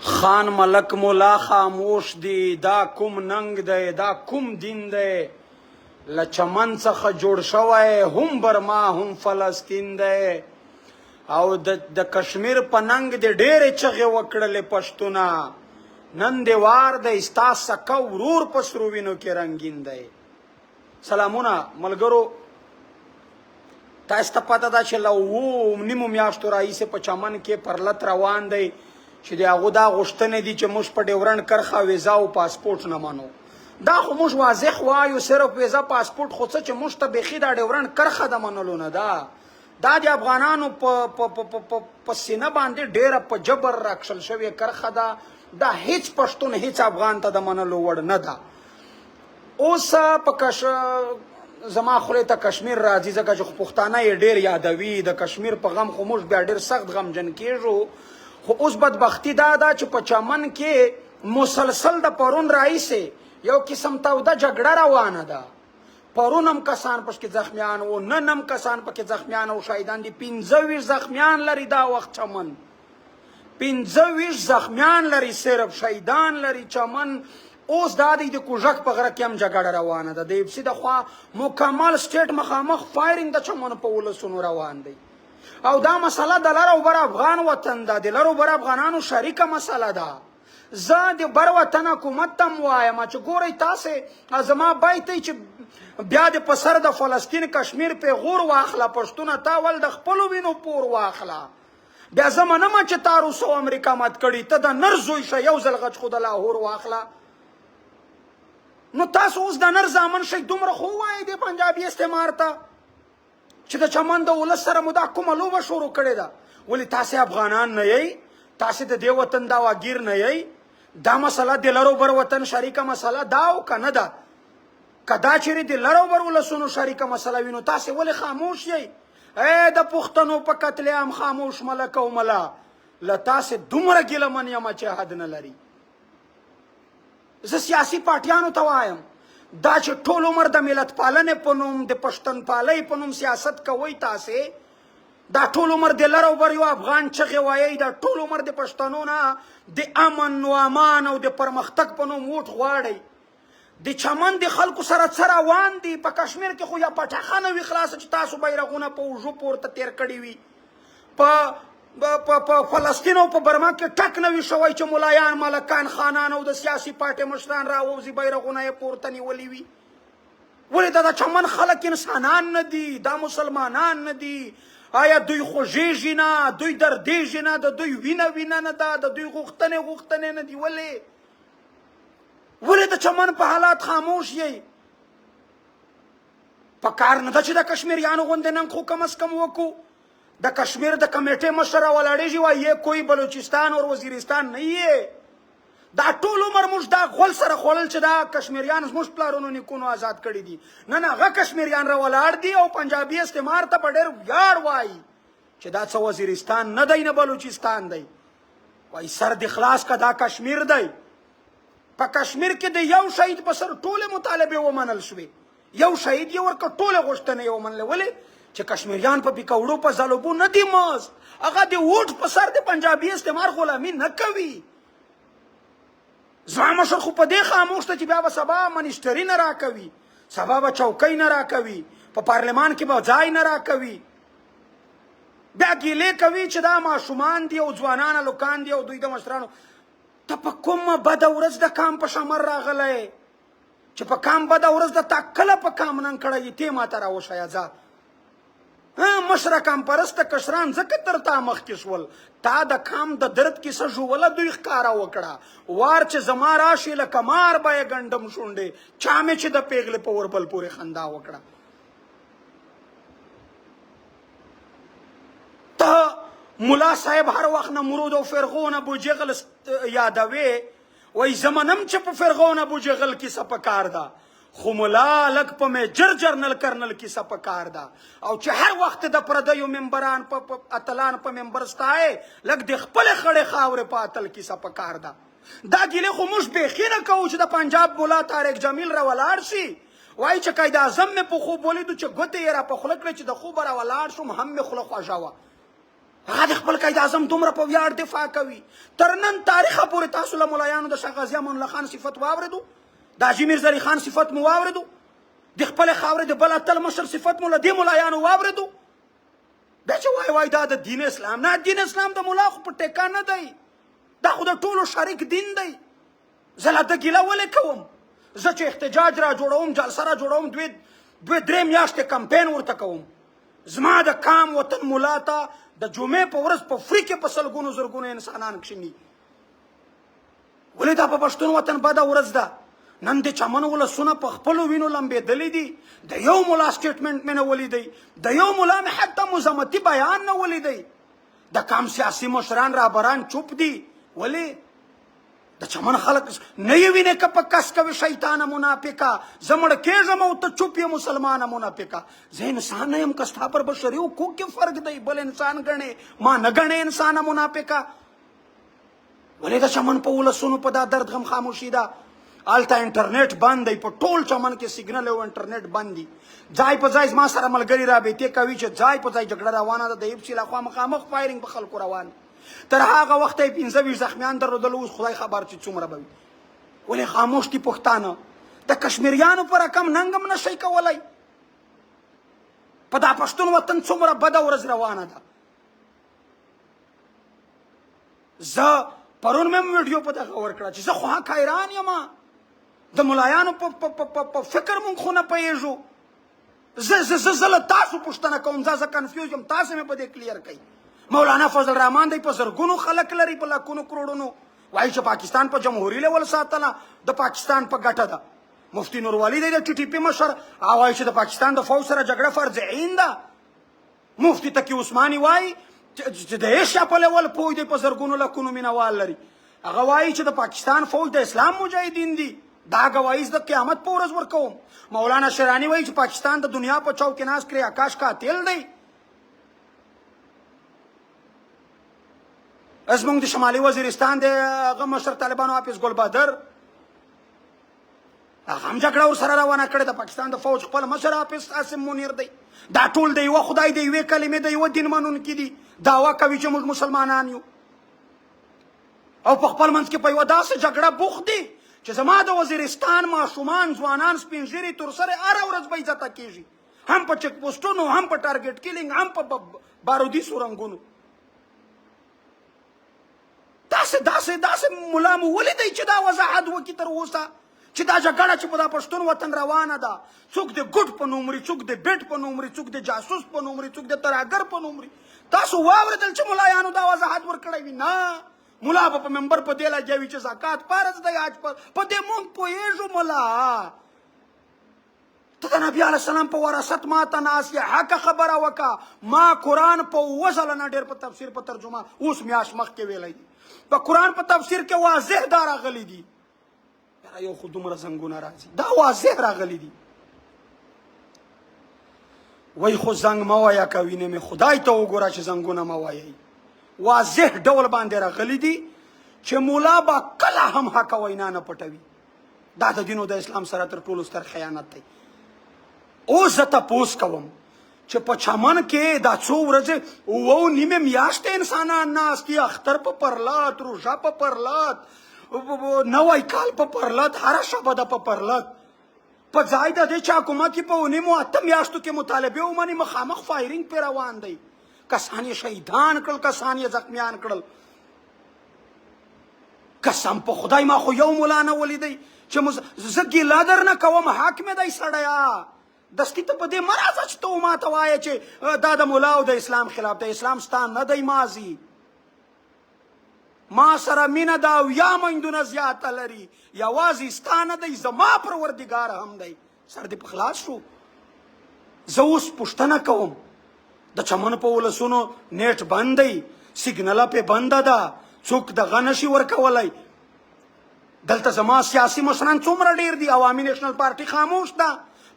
خان ملک مولا خاموش دی، دا کوم ننګ دی، دا کوم دین دی؟ له چمن څخه جوړ شوی هم برما هم فلسطین دی. او د کشمیر په ننګ د ډېرې چغې وکړلې پښتونه. نن د وار دی ستا سکه ورور په سرو وینو کې رنګین دی. سلامونه ملګرو، تاسو ته پته ده چې له اوو نیمو میاشتو راهیسې په چمن کې پرلت روان دی چې د هغو دا غوښتنې دي چې موږ په ډیورنډ کرښه ویزا او پاسپورټ نه منو. دا خو موږ واضح وایو، صرف ویزا پاسپورټ خو څه چې موږ ته بیخي دا ډیورنډ کرښه د منلو نه ده. دا د افغانانو په سینه باندې ډېره په جبر راکشل شوې کرښه ده. دا هیڅ پښتون هیڅ افغان ته د منلو وړ نه ده. اوس په زما خولې ته کشمیر راځي ځکه چې پښتانه یې ډېر یادوي. د کشمیر په غم خو موږ بیا ډېر سخت غمجن کېږو. خو اوس بدبختي دا ده چې په چمن کې مسلسل د پرون راهیسې یو قسم توده جګړه روانه ده. پرون هم کسان پکې زخمیان وو، نن هم کسان پکې زخمیان او شهیدان دي. 25 زخمیان لري دا وخت چمن، 25 زخمیان لري، صرف شهیدان لري چمن. اوس دا دی د کوژک په غره کې هم جګړه روانه ده. د ایپسي د خوا مکمل سټیټ مخامخ فایرنګ د چمن په ولسونو روان دی. او دا مسله د لر او بر افغان وطن ده، د لر او بر افغانانو شریکه مسله ده. زه د بر وطن حکومت ته هم وایم چې ګورئ تاسې زما بیت دی چې بیا د په سر د فلسطین کشمیر پیغور واخله، پښتونه تا ول د خپلو وینو پور واخله. بیا زه منمه چې تا روس او امریکا مات کړي، ته د نر زوی شه، یو ځل غچ خو د لاهور واخله. نو تاسو اوس د نر زامن شئ، دومره خو ووایئ د پنجابي استعمار ته چې د چمن د ولس سره مو دا کومه لوبه شروع کړې ده. ولې تاسې افغانان نه یئ؟ تاسې د دې وطن دا واګیر نه یئ؟ دا مسله د لر او بر وطن شریکه مسله ده او که نه ده؟ که دا چیرې د لر او بر ولسونو شریکه مسله وي نو تاسې ولې خاموش یئ؟ د پښتنو په قتل عام خاموش ملک او ملا. له تاسې دومره ګیلمن یم چې حد نه لري. زه سیاسي پارټیانو ته وایم دا چې ټول عمر د ملت پالنې په نوم، د پښتون پالۍ په نوم سیاست کوئ، تاسې دا ټول عمر د لر او بر یو افغان چغې وایئ، دا ټول عمر د پښتنو نه د امن و امان او د پرمختګ په نوم ووټ غواړئ. د چمن د خلکو سره څه روان دي؟ په کشمیر کې خو یا پټاخه نه وي خلاصه چې تاسو بیرغونه په اوږو پورته تیر کړي وي. په فلسطین او په برما کې ټک نه وي شوی چې ملایان، ملکان، خانان او د سیاسي پارټۍ مشران راووځي بیرغونه یې پورته نیولي وي. ولې دا د چمن خلک انسانان نه دي؟ دا مسلمانان نه دي؟ آیا دوی خوږېږي نه؟ دوی دردېږي نه؟ د دوی وینه نه ده؟ د دوی غوښتنې نه دي؟ ولې د چمن په حالات خاموش یئ؟ په کار نه ده چې د کشمیریانو غوندې ننګ خو کم از کم وکړو. د کشمیر د کمیټې مشر راولاړېږي وایي یې کوئی بلوچستان اور وزیرستان نه یې. دا ټول عمر موږ دا غول سره خوړل چې دا کشمیریان زموږ پلارونو نیکونو آزاد کړي دي. نه هغه کشمیریان راولاړ دي او پنجابي استعمار ته په ډېر ویاړ وایي چې دا څه وزیرستان نه دی نه بلوچستان دی. وایي سر د خلاص که دا کشمیر دی. په کشمیر کې د یو شهید په سر ټولې مطالبې ومنل شوې، یو شهید یې ورکړه، ټولې غوښتنې یې ومنلې. ولې؟ چې کشمیریان په پیکوړو په ځلوبو نه دي مست، هغه د ووټ په سر د پنجابي استعمار غلامي نه کوي. زما مشر خو په دې خاموش ده چې بیا به سبا منیسټري نه راکوي، سبا به چوکۍ نه راکوي، په پارلمان کې به ځای نه راکوي. بیا ګیلې کوي چې دا ماشومان دي او ځوانان هلکان دي او دوی د مشرانو. ته په کومه بده ورځ د کام په شمر راغلی چې په کام بده ورځ د تا کله په کام نن کړی تی ماته راوښیه. ځه مشره کام پرسته کشران ځکه تر تا مخکې شول، تا د کام د درد کیسه ژوله دوی ښکاره وکړه. وار چې زما راشي لکه مار به یې ګنډم شونډې، چا مې چې د پیغلې په وربل پورې خندا وکړه. ته ملا صاحب هر وخت نمرود او فرعون ابو جغل یادوي، وایي زه منم چې په فرعون ابو جغل کیسه پکار ده، خو ملا لږ په میجر جرنل کرنل کیسه پکار ده. او چې هر وخت د پردیو ممبران اتلان په ممبر ستایې، لږ د خپلې خړې خاورې په اتل کیسه پکار ده. دا ګیلې خو موږ بیخي نه کوو چې د پنجاب ملا طارق جمیل راولاړ شي، وایي چې قاید اعظم مې په خوب ولیدو چې ګوتې یې را په خوله کړې چې د خوبه راولاړ شوم هم مې خوله خوږه وه. هغه د خپل قائد اعظم دومره په ویاړ دفاع کوي. تر نن تاریخه پورې تاسو له ملایانو د شاه غازي امان الله خان صفت واورېدو؟ د حاجي میرزا علي خان صفت مو واورېدو؟ د خپلې خاورې د بل اتل مشر صفت مو له دې ملایانو واورېدو؟ دا چې وای دا د دین اسلام نه، دین اسلام د ملا خو په ټیکا نه دی، دا خو د ټولو شریک دین دی. زه له ده ګیله ولې کوم؟ زه چې احتجاج را جوړوم، جلسه را جوړوم، دوې درې میاشتې کمپین ورته کوم. زما د کام وطن ملا ته د جمعې په ورځ په فری کې په سلګونو زرګونو انسانان کښېني. ولې دا په پښتون وطن بده ورځ ده؟ نن د چمن ولسونه په خپلو وینو لمبېدلي دي. د یو ملا سټیټمنټ مې نه ولیدی، د یو ملا مې حتی مزمتي بیان نه ولیدی. د کام سیاسي مشران رهبران چوپ دي. ولې؟ د چمن خلک نه یې وینې که په کس کوي شیطانه منافقه، زه مړه کېږم او ته چوپ یې مسلمانه منافقه. زه انسان نه یم که ستا پر بشري حقوق کې فرق دی، بل انسان ګڼې ما نه ګڼې انسانه منافقه. ولې د چمن په ولسونو په دا درد غم خاموشي ده؟ هلته انټرنیټ بند دی، په ټول چمن کې سیګنل او انټرنیټ بند دي. ځای په ځای زما سره ملګري رابطې کوي چې ځای په ځای جګړه روانه ده، د ایف سی لخوا مخامخ فایرنګ په خلکو روان. تر هغه وخته یې 25 زخمیان درلودل، اوس خدای خبر چې څومره به وي. ولې خاموش دي پښتانه؟ د کشمیریانو په رقم ننګ هم نشئ کولی. په دا پښتون وطن څومره بده ورځ روانه ده. زه پرون مې ویډیو په دغه ورکړه چې زه خو حق حیران یم. د ملایانو په فکر مونږ خو نه پوهېږو. زه له تاسو پوښتنه کوم، زه کنفیوز یم، تاسو مې په دې کلیر کوئ. مولانا فضل الرحمن دی په زرګونو خلک لري، په لاکونو کروڑونو، وایي چې پاکستان په جمهوري لیول ساتله د پاکستان په ګټه ده. مفتی نوروالی دی د ټي ټي پي مشر، هغه وایي چې د پاکستان د فوج سره جګړه فرض عین ده. مفتی تقي عثماني وایي چې د ایشیا په لیول پوه دی، په زرګونو لکونو مینوال لري. هغه وایي چې د پاکستان فوج د اسلام مجاهدین دي. دا گواهی د قیامت په ورځ ورکوم. مولانا شیرانی وایي چې پاکستان د دنیا په چوک کې ناست کړی آکاش قاتل دی. زمونږ د شمالي وزیرستان د هغه مشر طالبانو حافظ ګل بهادر، هغه هم جګړه ورسره روانه کړې. د پاکستان د فوج خپل مشر حافظ قاسم منیر دی. دا ټول د یوه خدای د یوې کلمې د یوه دین منونکي دي. دعوا کوي چې موږ مسلمانان یو، او په خپل منځ کې په یوه داسې جګړه بوخت دي چې زما د وزیرستان ماشومان، ځوانان، سپین ږیري، تورسرې هره ورځ به عزته کېږي، هم په چک پوسټونو، هم په ټارګټ کیلینګ، هم په بارودي سورنګونو. داسې ملا مو ولیدی چې دا وضاحت وکړي تر اوسه چې دا جګړه چې په دا پښتون وطن روانه ده، څوک د ګوټ په نوم مري، څوک د بیټ په نوم مري، څوک د جاسوس په نوم مري، څوک د تراګر په نوم مري. تاسو واورېدل چې ملایانو دا وضاحت ورکړی وي؟ نه، ملا به په منبر په دې لګیا وي چې زکات فرض دی، حج په دې مونږ پوهېږو. ملا ته د نبي علیه السلام په وراثت ماته ناست یې، حقه خبره وکړه. ما قرآن په 7 ځله نه ډېر په تفسیر په ترجمه اوس میاشت مخکې ویلی دی. په قرآن په تفسیر کې واضح دا راغلی دي. یو خو دومره زنګونه راځي، دا واضح راغلی دي. وای خو زنګ مه وایه که وینې مې خدای ته وګوره چې زنګونه مه وایئ. واضح ډول باندې راغلی دي چې مولا به کله هم حقه وینا نه پټوي. دا د دین او د اسلام سره تر ټولو ستر خیانت دی. اوس زه تپوس کوم چې په چمن کې دا څو ورځې 9 میاشتې انسانان ناست دي، اختر په پرلات، روژه په پرلات، نوی کال په پرلات، هره شپه ده په پرلات. په ځای د دې چې حکومت یې په 9 میاشتو کې مطالبې ومني، مخامخ فایرنګ پرې روان دی. کسان یې شهیدان کړل، کسان یې زخمیان کړل. قسم په خدای ما خو یو ملا نه ولیدی چې زه ګیله درنه کوم، حق مې دی سړیه. دستي ته په دې مه راځه چې ته ما ته وایې چې دا د ملا او د اسلام خلاف. د اسلام ستا نه دی ماضي، ما سره مینه ده او یا میندونه زیاته لري، یوازې ستا نه دی، زما پروردګار هم دی. سر دې په خلاص شو. زه اوس پوښتنه کوم، د چمن په ولسونو نیټ بند دی، سیګنله پې بنده ده، څوک دغه نشي ورکولی. دلته زما سیاسي مشران څومره ډېر دي. عوامي نیشنل پارټي خاموش ده،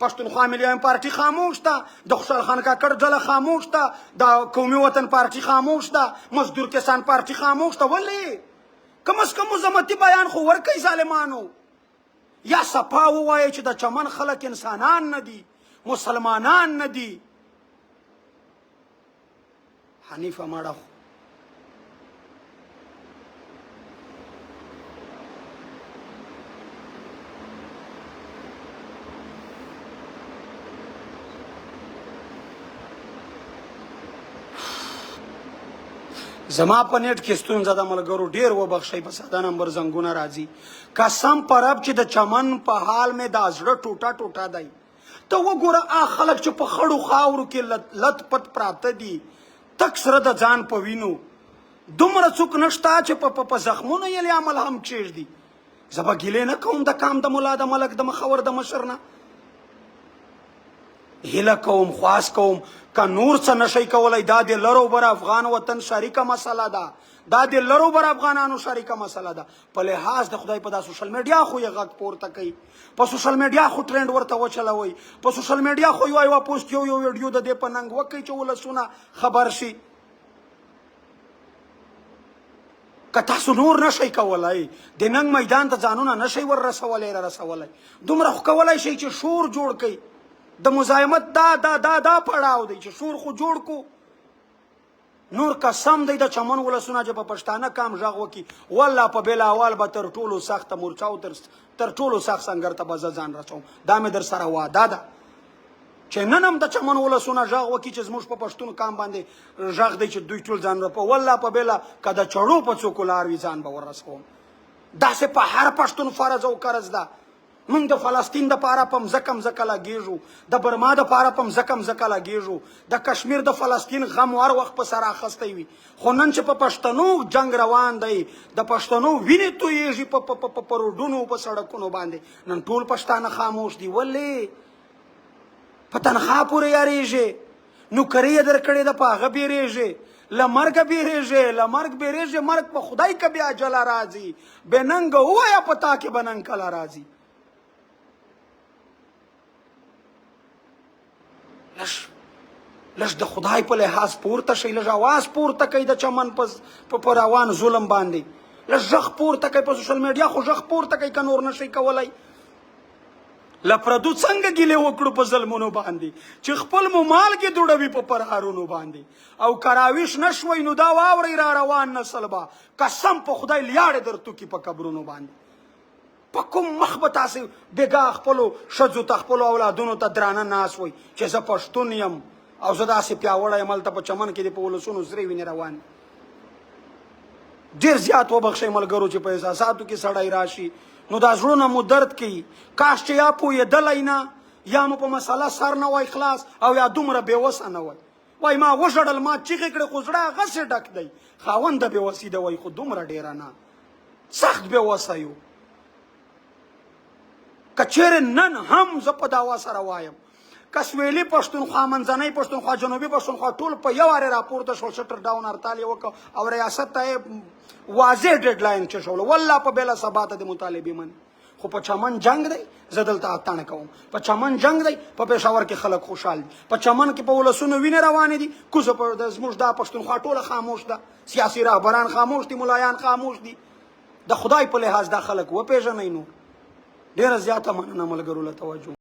پښتونخوا ملي پارټي خاموش ده، د خوشحال خان کاکړ ډله خاموش ده، د قومي وطن پارټي خاموش ده، مزدور کسان پارټي خاموش ده. ولې؟ کم از کم مزمتي بیان خو ورکوي ظالمانو. یا صفا ووایي چې د چمن خلک انسانان نه دي، مسلمانان نه دي. حنیفه مړه زما په نیټ کې ستونزه د ملګرو ډیر وبخښئ په ساده نمبر زنګونه راځي قسم پر رب چې د چمن په حال مې دا زړه ټوټه ټوټه دی ته وګوره خلک چې په خړو خاورو کې لت پت پراته دي تک سره د ځان په وینو دومره څوک نشته چې په زخمونو یې عمل هم کښېږدي زه به ګیلې نه کوم د کام د ملا د ملک د مخور د مشر نه هیله کوم خواست کوم که نور څه نشئ کولی دا د لرو بر افغان وطن شریکه مسله ده دا د لرو بر افغانانو شریکه مسله ده په لحاظ د خدای په دا سوشل میډیا خو یې غږ پورته کوي په سوشل میډیا خو ټرینډ ورته وچلوئ په سوشل میډیا خو یو پوسټ یو ویډیو د دې په ننګ وکئ چې ولسونه خبر شي که تاسو نور نشئ کولی د ننګ میدان ته ځانونه نشئ ور رسولی دومره خو کولی شئ چې شور جوړ کئ د مزاحمت دا پړاو دی چې شور خو جوړ کو نور قسم دی د چمن ولسونه چې په پښتانه کام غږ وکي والله په بل احوال به تر ټولو سخت مورچاو تر ټولو سخت سنگر ته به ځان رسوم دا مې در سره وعده ده چې نن هم د چمن ولسونه غږ وکي چې زموږ په پښتون کام باندې غږ دی چې دوی ټول ځان په والله په بل که د چړو په څوکو لار وي ځان به ورسوم داسې په هر پښتون فرض او قرض ده موږ د فلسطین د پاره په مځکه مځکه لګېږو د برما د پاره په مځکه مځکه لګېږو د کشمیر د فلسطین غم هر وخت په سر اخیستی وي خو نن چې په پښتنو جنګ روان دی د پښتنو وینې تویېږي په روډونو په سړکونو باندې نن ټول پښتانه خاموش دي ولې په تنخوا پورې یارېږي نوکري یې درکړې ده په هغه بیرېږي له مرګه بیرېږي مرګ په خدای که بیا جلا راځي بې ننګه ووایه په تا کې به ننګ کله راځي لږ د خدای په لحاظ پورته شئ لږ اواز پورته کوي د چمن په روان ظلم باندې لږ غږ پورته کوي په سوشل میډیا خو غږ پورته کوي که نور نشئ کولی له پردو څنګه ګیلې وکړو په ظلمونو باندې چې خپل مو مالګې دوړوي په پرهارونو باندې او کراویش نشوئ نو دا واورئ را روان نسل به قسم په خدای لیاړې در توکي په قبرونو باندې په کوم مخ به تاسې بېګا خپلو ښځو ته خپلو اولادونو ته درانه ناست وئ چې زه پښتون یم او زه داسې پیاوړی یم هلته په چمن کې دې په ولسونو سرې وینې روان ډېر زیات وبخښئ ملګرو چې په احساساتو کې سړی راشي نو دا زړونه مو درد کوي کاش چې یا پوهېدلی نه یا مو په مسله سر نه وای خلاص او یا دومره بېوسه نه وای وای ما وژړل ما چیغې کړې خو زړه هغسې ډک دی خاوند د بېوسي ده وای خو دومره ډېره نه سخت بېوسه یو که چیرې نن هم زه په دعوا سره وایم که سویلي پښتونخوا منځنۍ پښتونخوا جنوبي پښتونخوا ټول په یو وارې راپورته شول شټر ډاون هړتال یې وکړ او ریاست ته یې واضح ډیډ لاین چشولو والله په بېله سبا ته د مطالبې مني خو په چمن جنګ دی زه دلته اتڼ کوم په چمن جنګ دی په پېښور کې خلک خوشحال دي په چمن کې په ولسونو وینې روانې دي کوزه په زموږ دا پښتونخوا ټوله خاموش ده سیاسي رهبران خاموش دي ملایان خاموش دي د خدای په لحاظ دا خلک وپېژنئ نو ډېره زیاته مننه ملګرو له توجه